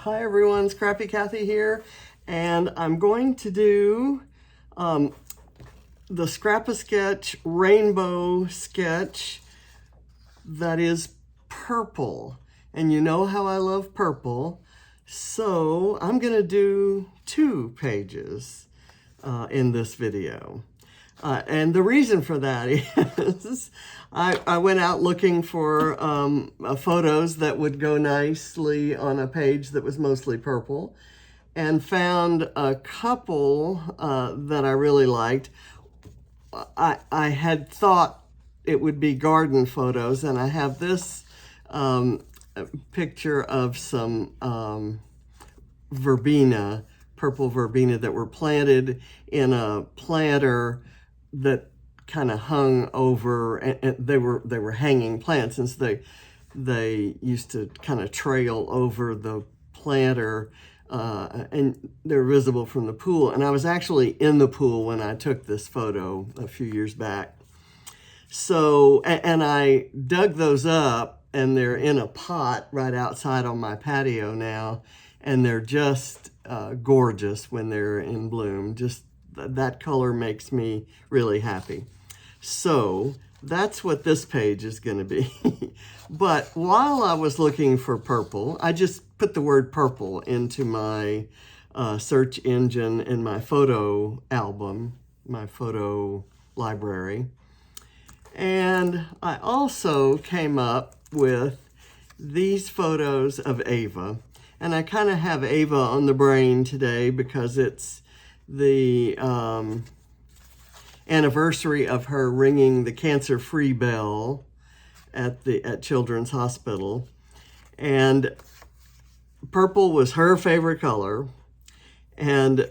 Hi everyone, Scrappy Kathy here, and I'm going to do the Scrap-A-Sketch rainbow sketch that is purple. And you know how I love purple, so I'm going to do 2 pages in this video. And the reason for that is I went out looking for photos that would go nicely on a page that was mostly purple, and found a couple that I really liked. I had thought it would be garden photos, and I have this picture of some verbena, purple verbena that were planted in a planter that kind of hung over, and they were hanging plants, and so they used to kind of trail over the planter, and they're visible from the pool. And I was actually in the pool when I took this photo a few years back. So, and I dug those up, and they're in a pot right outside on my patio now, and they're just gorgeous when they're in bloom. Just that color makes me really happy. So that's what this page is going to be. But while I was looking for purple, I just put the word purple into my search engine in my photo album, my photo library. And I also came up with these photos of Ava. And I kind of have Ava on the brain today because it's the anniversary of her ringing the cancer-free bell at Children's Hospital. And purple was her favorite color. And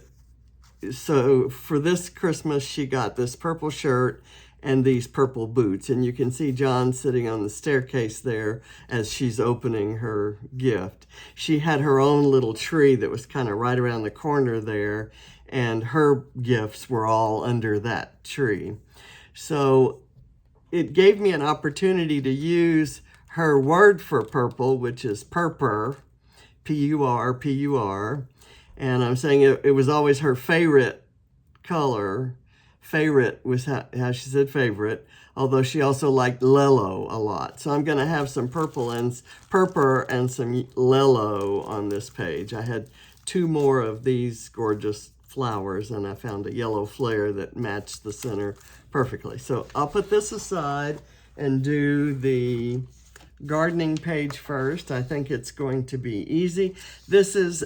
so for this Christmas, she got this purple shirt and these purple boots. And you can see John sitting on the staircase there as she's opening her gift. She had her own little tree that was kind of right around the corner there, and her gifts were all under that tree. So it gave me an opportunity to use her word for purple, which is Purpur, P-U-R, and I'm saying it was always her favorite color. Favorite was how she said favorite, although she also liked Lello a lot. So I'm going to have some Purpur and some Lello on this page. I had 2 more of these gorgeous flowers, and I found a yellow flare that matched the center perfectly. So I'll put this aside and do the gardening page first. I think it's going to be easy. This is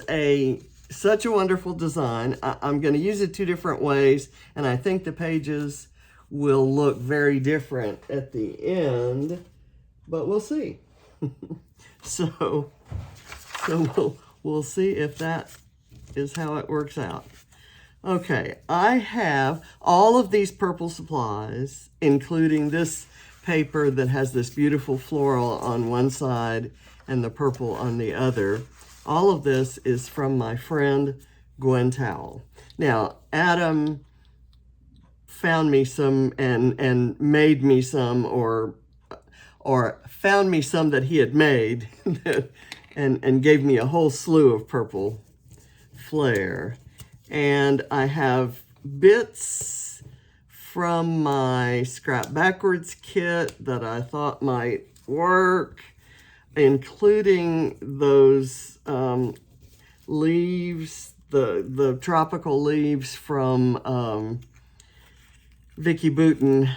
such a wonderful design. I'm going to use it 2 different ways, and I think the pages will look very different at the end, but we'll see. So we'll see if that is how it works out. Okay, I have all of these purple supplies, including this paper that has this beautiful floral on one side and the purple on the other. All of this is from my friend Gwen Towell. Now, Adam found me some and made me some, or found me some that he had made and gave me a whole slew of purple flair. And I have bits from my Scrap Backwards kit that I thought might work, including those leaves, the tropical leaves from Vicki Boutin,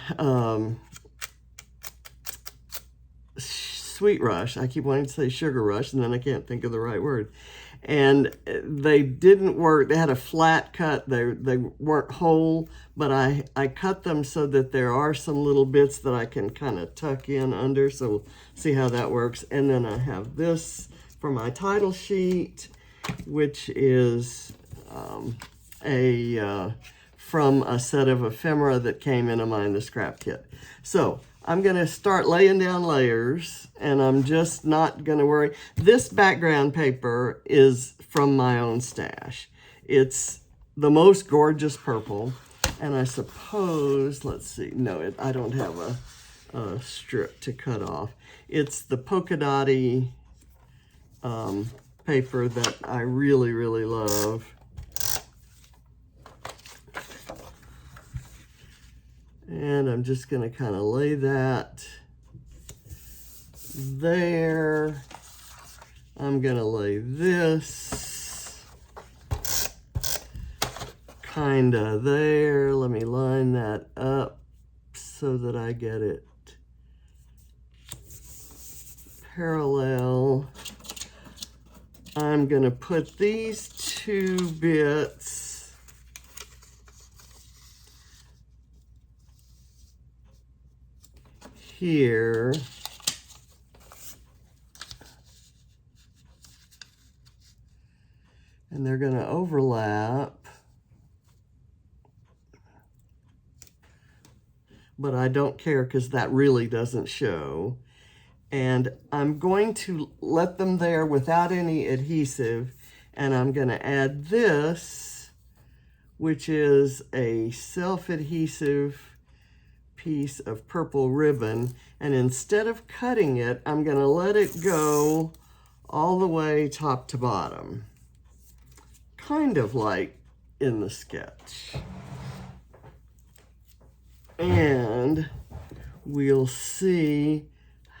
Sweet Rush. I keep wanting to say Sugar Rush, and then I can't think of the right word. And they didn't work. They had a flat cut. They weren't whole, but I cut them so that there are some little bits that I can kind of tuck in under. So we'll see how that works. And then I have this for my title sheet, which is from a set of ephemera that came in a Mind the Scrap kit. So I'm going to start laying down layers, and I'm just not going to worry. This background paper is from my own stash. It's the most gorgeous purple, and I suppose, let's see, no, I don't have a strip to cut off. It's the polka dotty paper that I really, really love. And I'm just going to kind of lay that there. I'm going to lay this kind of there. Let me line that up so that I get it parallel. I'm going to put these two bits here. And they're going to overlap. But I don't care because that really doesn't show. And I'm going to let them there without any adhesive. And I'm going to add this, which is a self-adhesive piece of purple ribbon. And instead of cutting it, I'm going to let it go all the way top to bottom. Kind of like in the sketch. And we'll see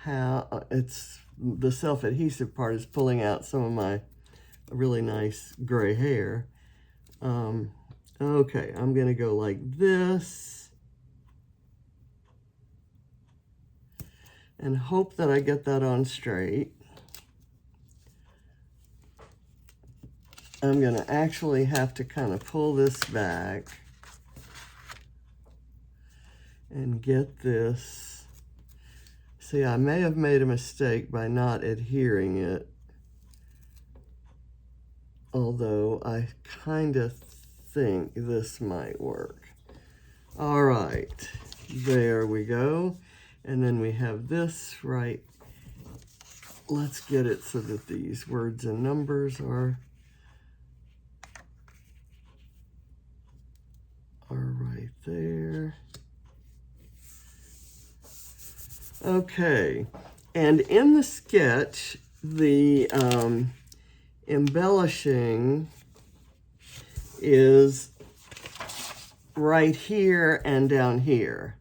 how it's the self-adhesive part is pulling out some of my really nice gray hair. Okay, I'm going to go like this and hope that I get that on straight. I'm going to actually have to kind of pull this back and get this. See, I may have made a mistake by not adhering it, although I kind of think this might work. All right, there we go. And then we have this right. Let's get it so that these words and numbers are right there. Okay, and in the sketch, the embellishing is right here and down here.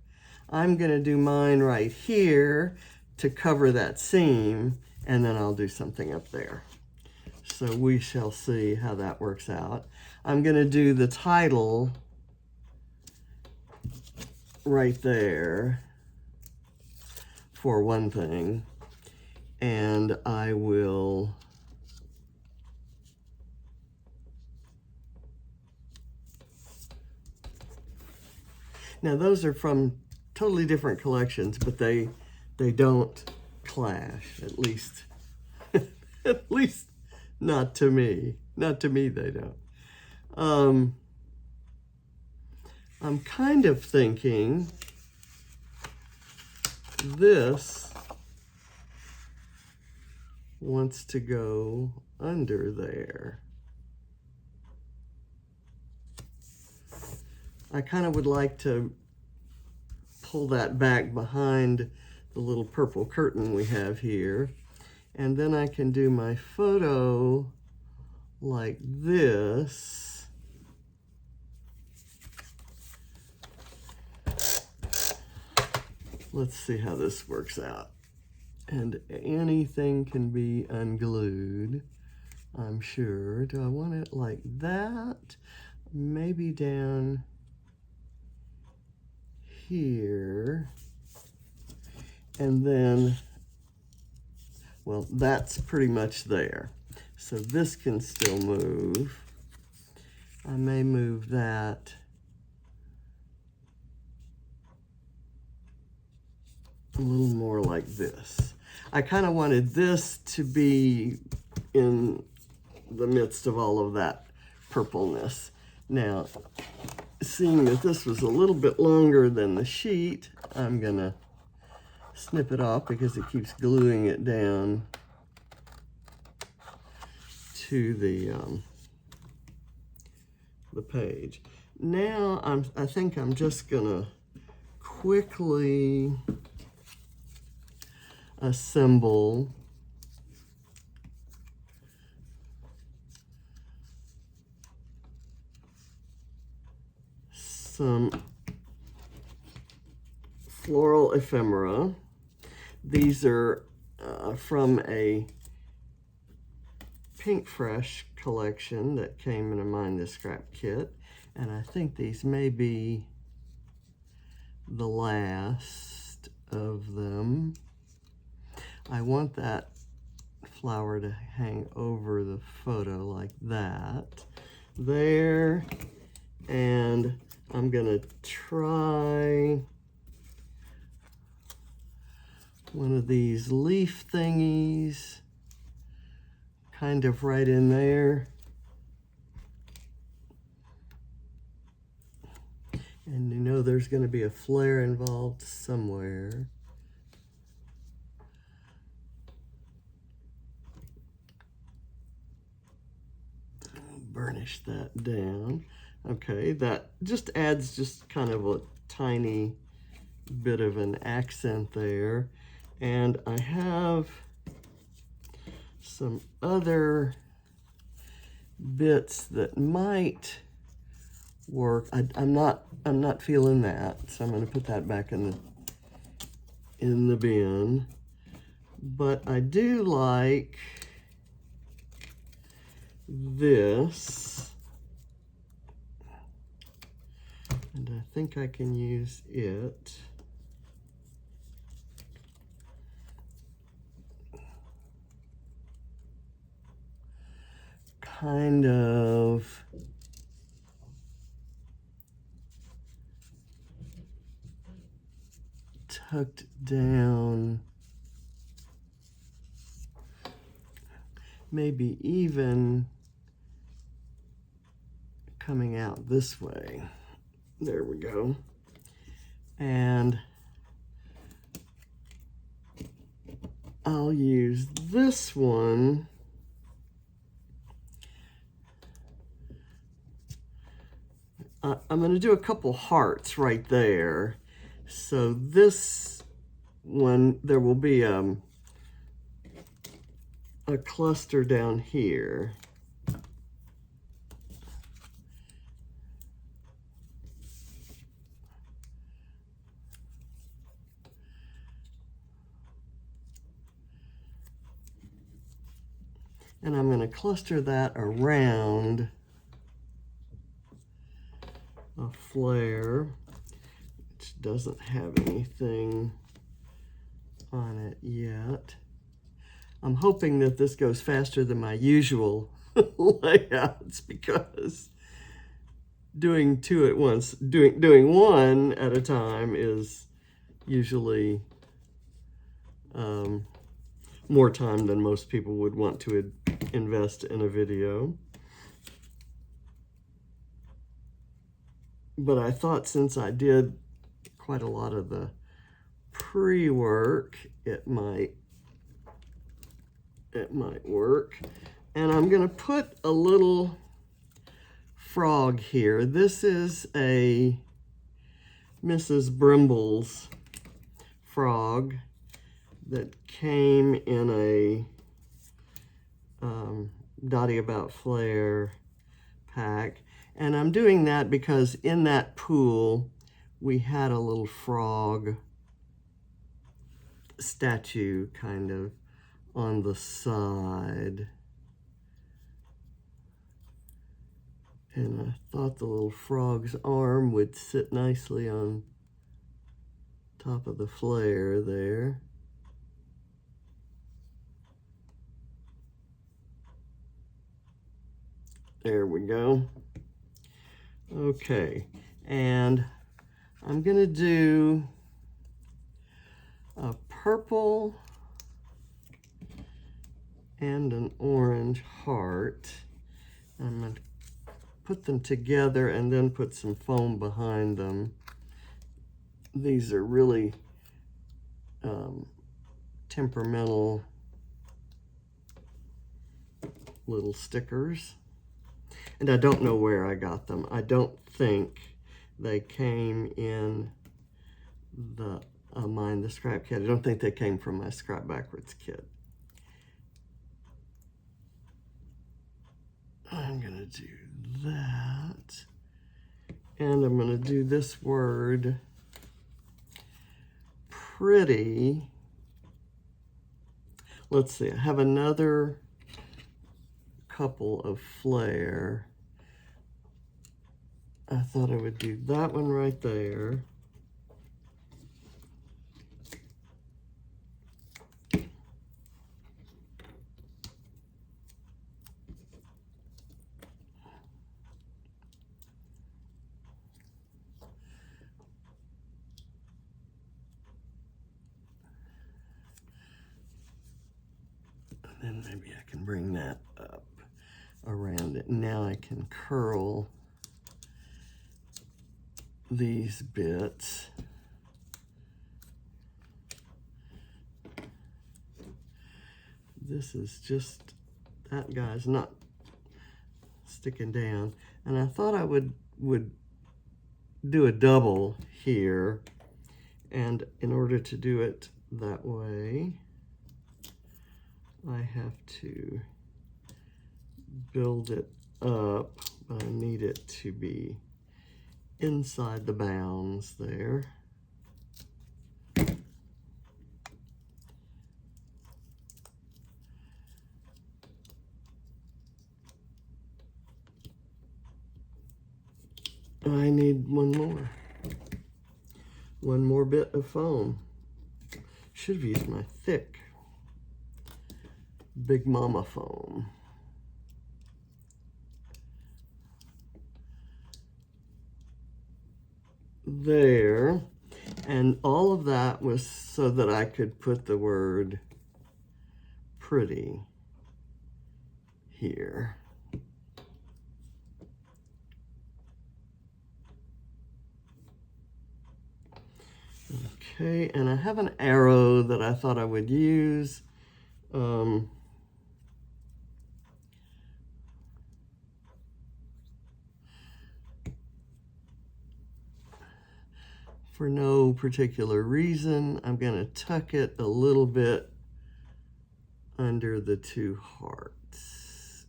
I'm going to do mine right here to cover that seam, and then I'll do something up there. So we shall see how that works out. I'm going to do the title right there for one thing, and I will now those are from totally different collections, but they don't clash, at least at least not to me they don't. I'm kind of thinking this wants to go under there. I kind of would like to pull that back behind the little purple curtain we have here. And then I can do my photo like this. Let's see how this works out. And anything can be unglued, I'm sure. Do I want it like that? Maybe down here. And then, well, that's pretty much there. So this can still move. I may move that a little more like this. I kind of wanted this to be in the midst of all of that purpleness. Now, seeing that this was a little bit longer than the sheet, I'm gonna snip it off because it keeps gluing it down to the page. Now I think I'm just gonna quickly assemble some floral ephemera. These are from a Pink Fresh collection that came in a Mind the Scrap kit, and I think these may be the last of them. I want that flower to hang over the photo like that there, and I'm gonna try one of these leaf thingies kind of right in there. And you know there's going to be a flare involved somewhere. Burnish that down. Okay, that just adds just kind of a tiny bit of an accent there. And I have some other bits that might work. I'm not feeling that, so I'm going to put that back in the bin. But I do like this, and I think I can use it. Kind of tucked down, maybe even coming out this way. There we go. And I'll use this one I'm going to do a couple hearts right there. So this one, there will be a cluster down here. And I'm going to cluster that around a flare, which doesn't have anything on it yet. I'm hoping that this goes faster than my usual layouts, because doing two at once, doing one at a time is usually more time than most people would want to invest in a video. But I thought since I did quite a lot of the pre-work, it might work. And I'm going to put a little frog here. This is a Mrs. Brimble's frog that came in a Dottie About Flair pack. And I'm doing that because in that pool, we had a little frog statue kind of on the side. And I thought the little frog's arm would sit nicely on top of the flare there. There we go. Okay, and I'm going to do a purple and an orange heart. I'm going to put them together and then put some foam behind them. These are really temperamental little stickers. And I don't know where I got them. I don't think they came in the Mind the Scrap kit. I don't think they came from my Scrap Backwards kit. I'm gonna do that. And I'm going to do this word pretty. Let's see, I have another couple of flare. I thought I would do that one right there. And then maybe I can bring that up around it. Now I can curl these bits. This is just, that guy's not sticking down. And I thought I would do a double here. And in order to do it that way, I have to build it up, but I need it to be inside the bounds there. I need one more bit of foam. Should have used my thick Big Mama foam. There, and all of that was so that I could put the word pretty here. Okay, and I have an arrow that I thought I would use. For no particular reason, I'm going to tuck it a little bit under the two hearts.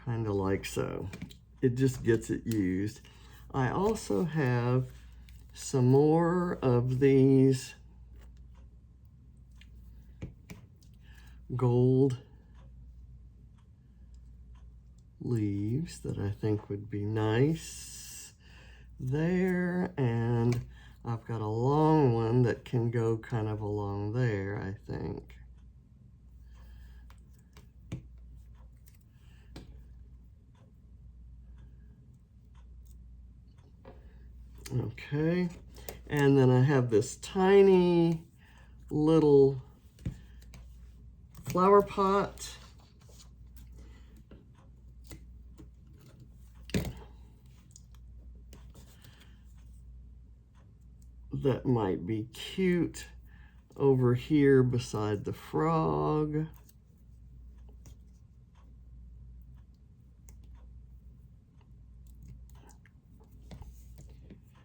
Kind of like so. It just gets it used. I also have some more of these gold leaves that I think would be nice there, and I've got a long one that can go kind of along there, I think. Okay, and then I have this tiny little flower pot. That might be cute over here beside the frog.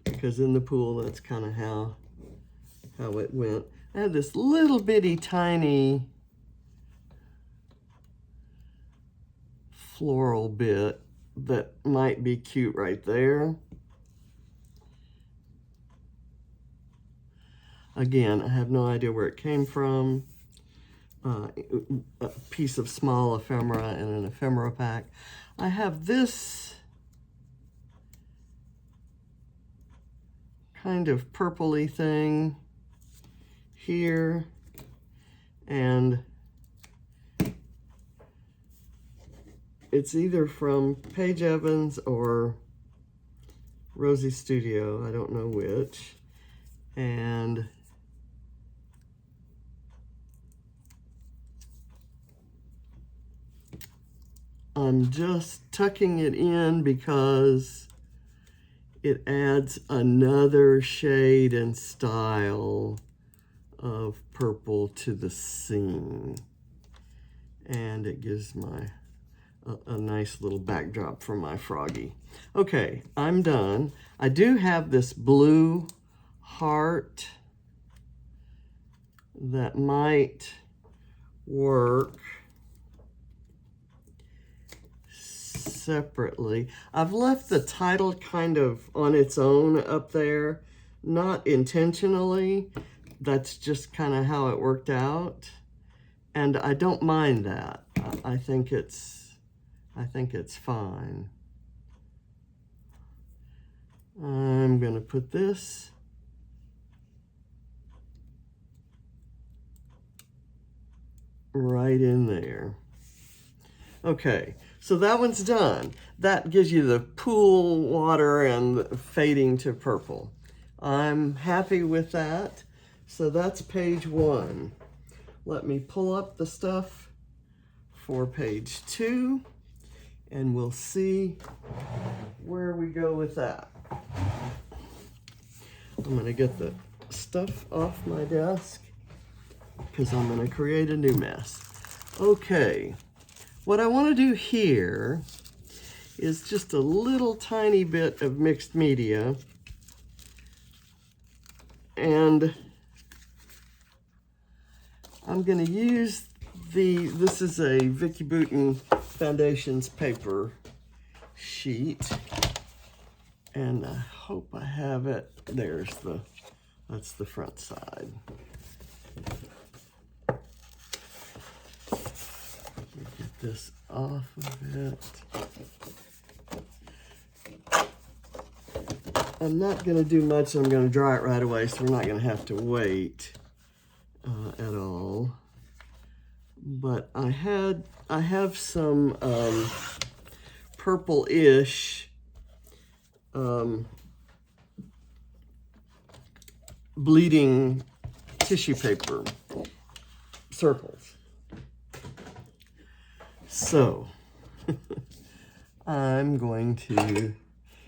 Because in the pool, that's kind of how it went. I had this little bitty tiny floral bit that might be cute right there. Again, I have no idea where it came from. A piece of small ephemera in an ephemera pack. I have this kind of purpley thing here, and it's either from Paige Evans or Rosie Studio, I don't know which, and I'm just tucking it in because it adds another shade and style of purple to the scene. And it gives a nice little backdrop for my froggy. Okay, I'm done. I do have this blue heart that might work separately. I've left the title kind of on its own up there, not intentionally. That's just kind of how it worked out. And I don't mind that. I think it's fine. I'm going to put this right in there. Okay, so that one's done. That gives you the pool water and fading to purple. I'm happy with that. So that's page 1. Let me pull up the stuff for page 2, and we'll see where we go with that. I'm going to get the stuff off my desk because I'm going to create a new mess. Okay, what I want to do here is just a little tiny bit of mixed media, and I'm going to use this is a Vicky Bouton Foundations paper sheet, and I hope I have it. That's the front side. Get this off of it. I'm not going to do much. I'm going to dry it right away, so we're not going to have to wait at all. But I have some purple-ish bleeding tissue paper circles. So I'm going to,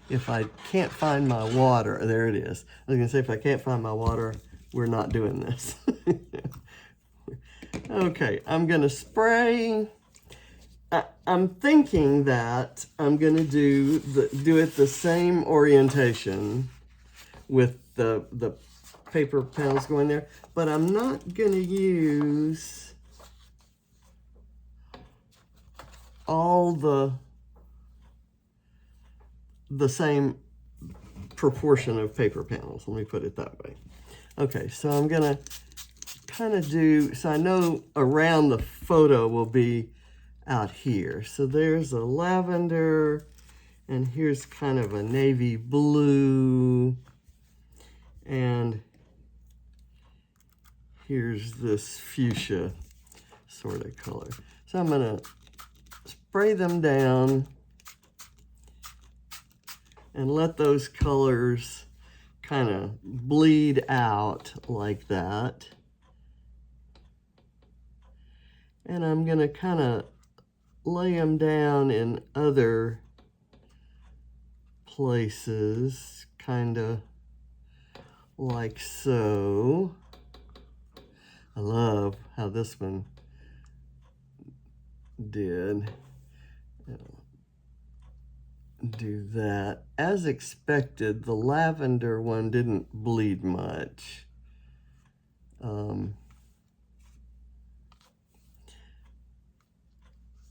if I can't find my water, there it is. I was going to say, if I can't find my water, we're not doing this. Okay, I'm going to spray. I'm thinking that I'm going to do it the same orientation with the paper panels going there, but I'm not going to use all the same proportion of paper panels. Let me put it that way. Okay, so I'm going to kind of do, so I know around the photo will be out here. So there's a lavender, and here's kind of a navy blue, and here's this fuchsia sort of color. So I'm going to spray them down and let those colors kind of bleed out like that. And I'm going to kind of lay them down in other places, kind of like so. I love how this one did. Do that. As expected, the lavender one didn't bleed much.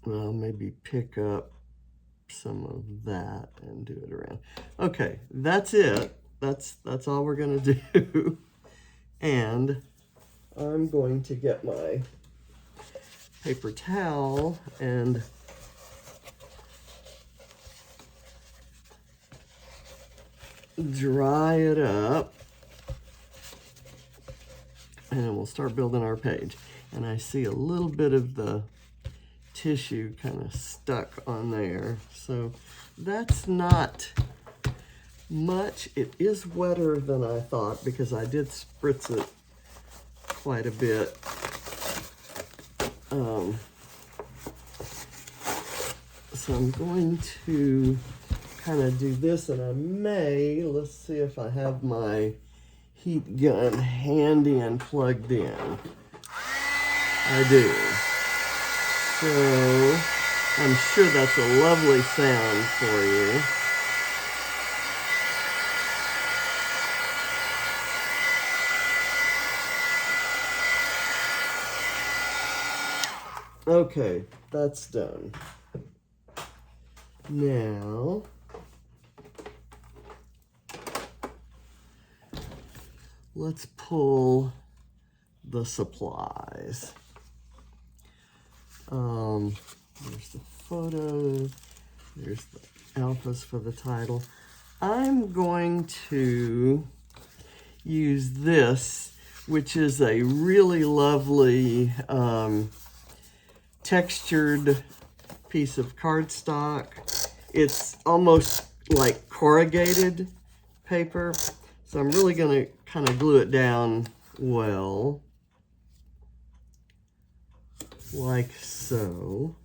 Well, maybe pick up some of that and do it around. Okay, that's it. That's all we're going to do. And I'm going to get my paper towel and dry it up, and then we'll start building our page. And I see a little bit of the tissue kind of stuck on there, so that's not much. It is wetter than I thought because I did spritz it quite a bit. So I'm going to kind of do this, and I may, let's see if I have my heat gun handy and plugged in. I do. So I'm sure that's a lovely sound for you. Okay, that's done. Now, let's pull the supplies. There's the photo, there's the alphas for the title. I'm going to use this, which is a really lovely textured piece of cardstock. It's almost like corrugated paper, so I'm really going to kind of glue it down well, like so.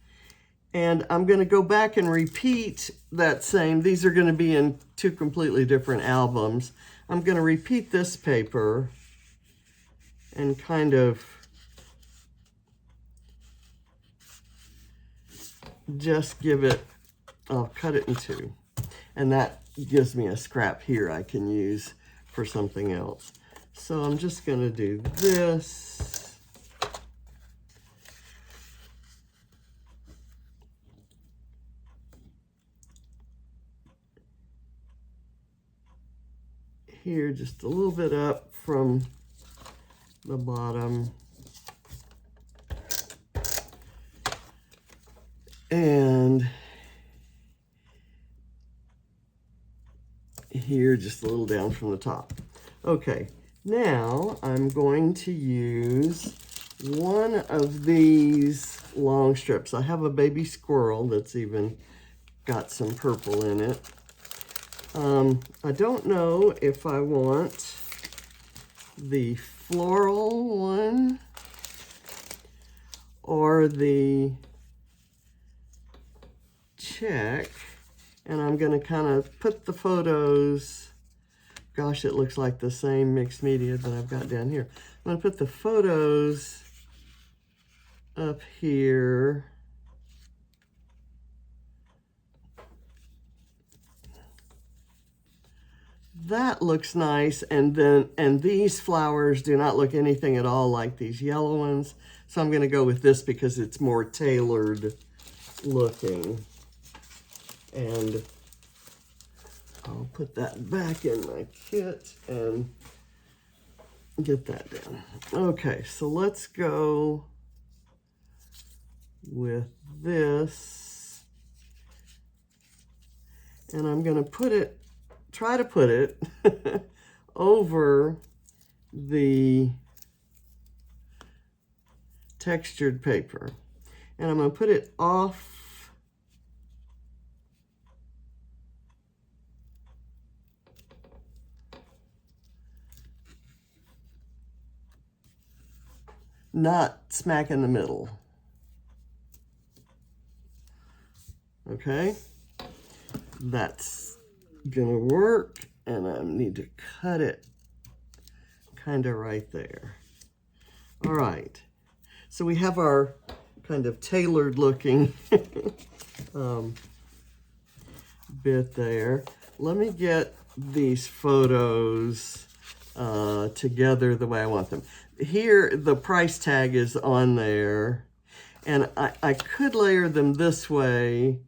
And I'm going to go back and repeat that same, these are going to be in two completely different albums. I'm going to repeat this paper and kind of just give it, I'll cut it in two. And that gives me a scrap here I can use for something else. So I'm just going to do this. Here, just a little bit up from the bottom. And here, just a little down from the top. Okay, now I'm going to use one of these long strips. I have a baby squirrel that's even got some purple in it. I don't know if I want the floral one or the check, and I'm going to kind of put the photos, gosh, it looks like the same mixed media that I've got down here. I'm going to put the photos up here. That looks nice, and these flowers do not look anything at all like these yellow ones, so I'm going to go with this because it's more tailored looking. And I'll put that back in my kit and get that down. Okay, so let's go with this, and I'm going to put it, try to put it over the textured paper. And I'm going to put it off not smack in the middle. Okay, that's gonna work, and I need to cut it kind of right there. All right, so we have our kind of tailored looking bit there. Let me get these photos together the way I want them. Here, the price tag is on there, and I could layer them this way,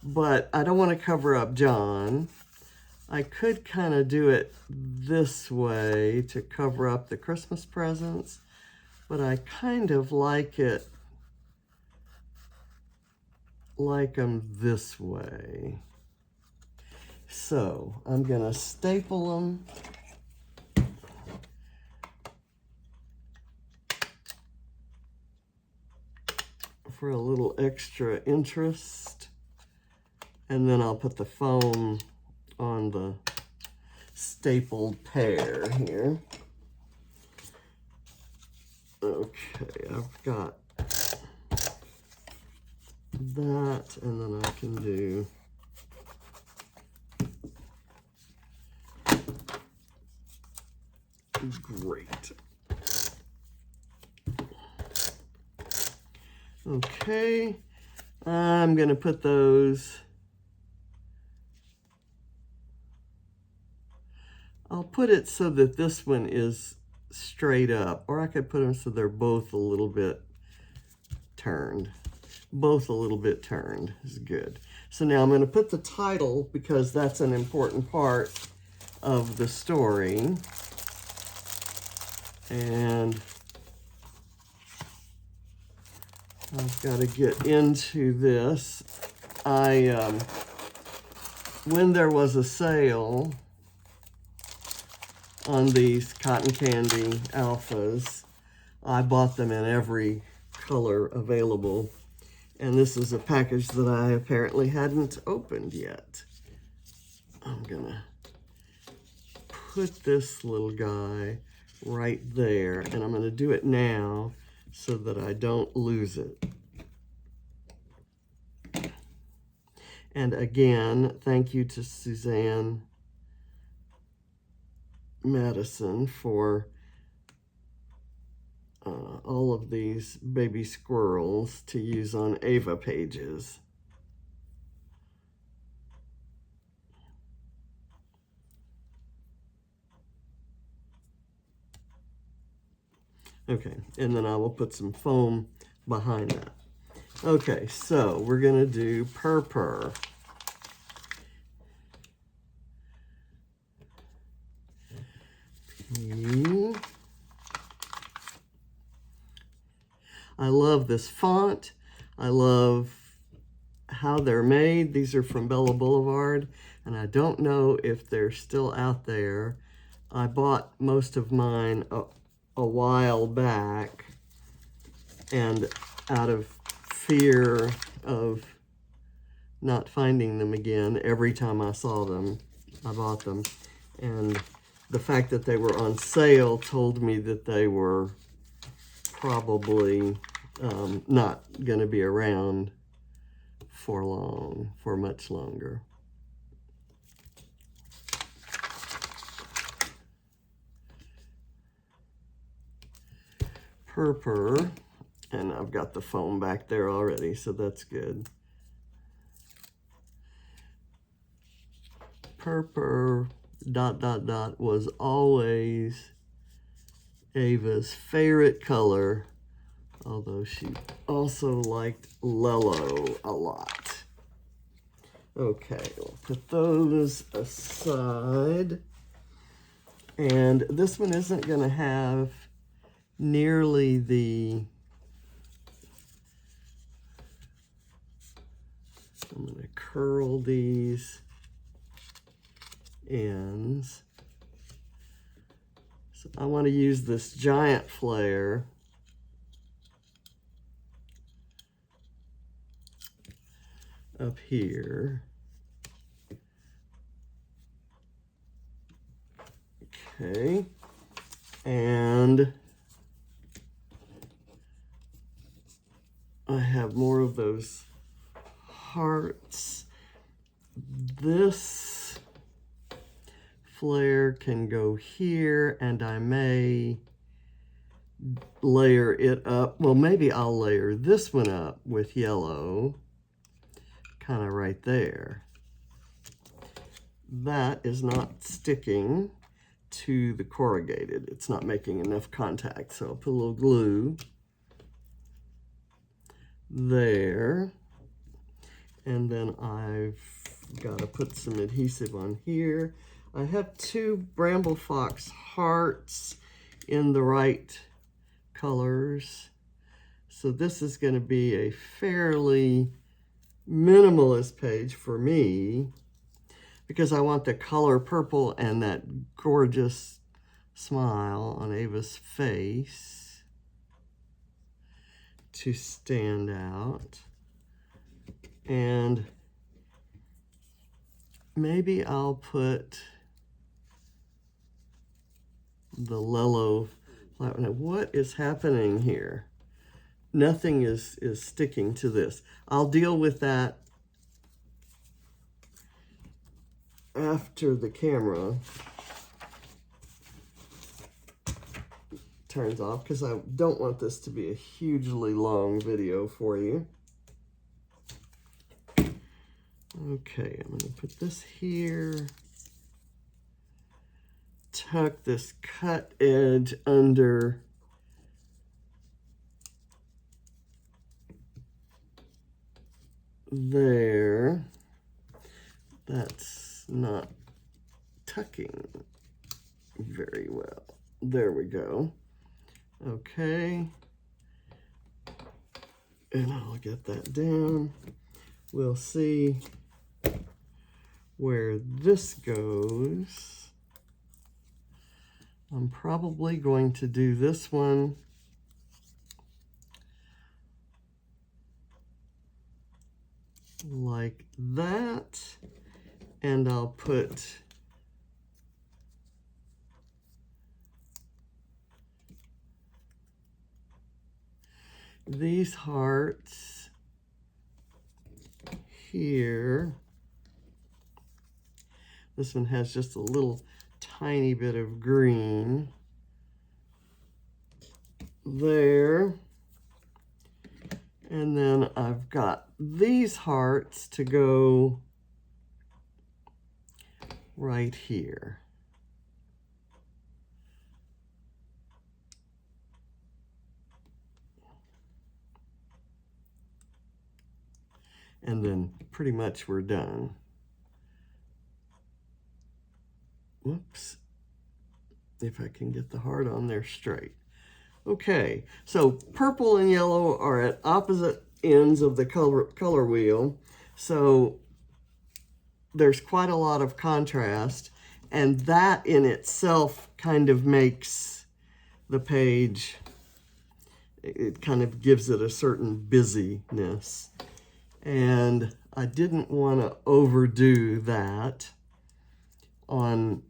but I don't want to cover up John. I could kind of do it this way to cover up the Christmas presents, but I kind of like it like them this way. So I'm going to staple them. For a little extra interest. And then I'll put the foam on the stapled pair here. Okay, I've got that, and then I can do great. Okay, I'm going to put those, I'll put it so that this one is straight up, or I could put them so they're both a little bit turned. Both a little bit turned is good. So now I'm going to put the title, because that's an important part of the story. And I've got to get into this. When there was a sale on these cotton candy alphas, I bought them in every color available. And this is a package that I apparently hadn't opened yet. I'm gonna put this little guy right there, and I'm gonna do it now so that I don't lose it. And again, thank you to Suzanne Madison for all of these baby squirrels to use on Ava pages. Okay, and then I will put some foam behind that. Okay, so we're gonna do Purpur. I love this font. I love how they're made. These are from Bella Boulevard, and I don't know if they're still out there. I bought most of mine a while back, and out of fear of not finding them again, every time I saw them, I bought them. And the fact that they were on sale told me that they were probably not going to be around for much longer. Purpur, and I've got the foam back there already, so that's good. Purpur ... was always Ava's favorite color, although she also liked Lello a lot. Okay, we'll put those aside. And this one isn't going to have nearly the... I'm going to curl these ends. So I want to use this giant flare up here. Okay, and I have more of those hearts. This flare can go here, and I may layer it up. Well, maybe I'll layer this one up with yellow, kind of right there. That is not sticking to the corrugated. It's not making enough contact, so I'll put a little glue there. And then I've got to put some adhesive on here. I have 2 Bramble Fox hearts in the right colors. So this is going to be a fairly minimalist page for me, because I want the color purple and that gorgeous smile on Ava's face to stand out. And maybe I'll put the Lello flower. Now, what is happening here? Nothing is sticking to this. I'll deal with that after the camera turns off, because I don't want this to be a hugely long video for you. Okay, I'm going to put this here, tuck this cut edge under there. That's not tucking very well. There we go. Okay. And I'll get that down. We'll see where this goes. I'm probably going to do this one like that, and I'll put these hearts here. This one has just a little tiny bit of green there. And then I've got these hearts to go right here. And then pretty much we're done. Whoops. If I can get the heart on there straight. Okay, so purple and yellow are at opposite ends of the color wheel. So there's quite a lot of contrast, and that in itself kind of makes the page, it kind of gives it a certain busyness. And I didn't want to overdo that on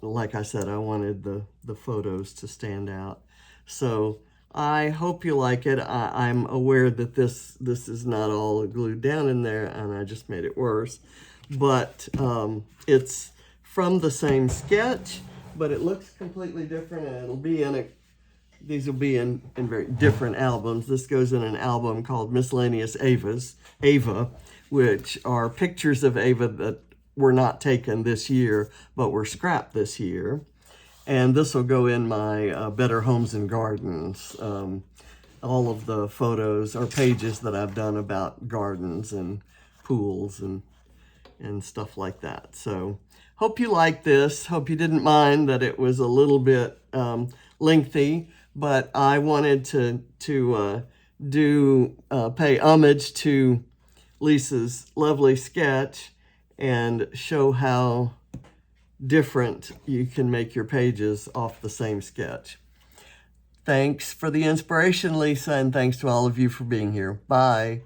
like I said, I wanted the photos to stand out. So I hope you like it. I'm aware that this is not all glued down in there, and I just made it worse. But it's from the same sketch, but it looks completely different, and it'll be in these will be in very different albums. This goes in an album called Miscellaneous Ava, which are pictures of Ava that were not taken this year, but were scrapped this year. And this will go in my Better Homes and Gardens. All of the photos or pages that I've done about gardens and pools and stuff like that. So hope you like this. Hope you didn't mind that it was a little bit lengthy, but I wanted to pay homage to Lisa's lovely sketch and show how different you can make your pages off the same sketch. Thanks for the inspiration, Lisa, and thanks to all of you for being here. Bye.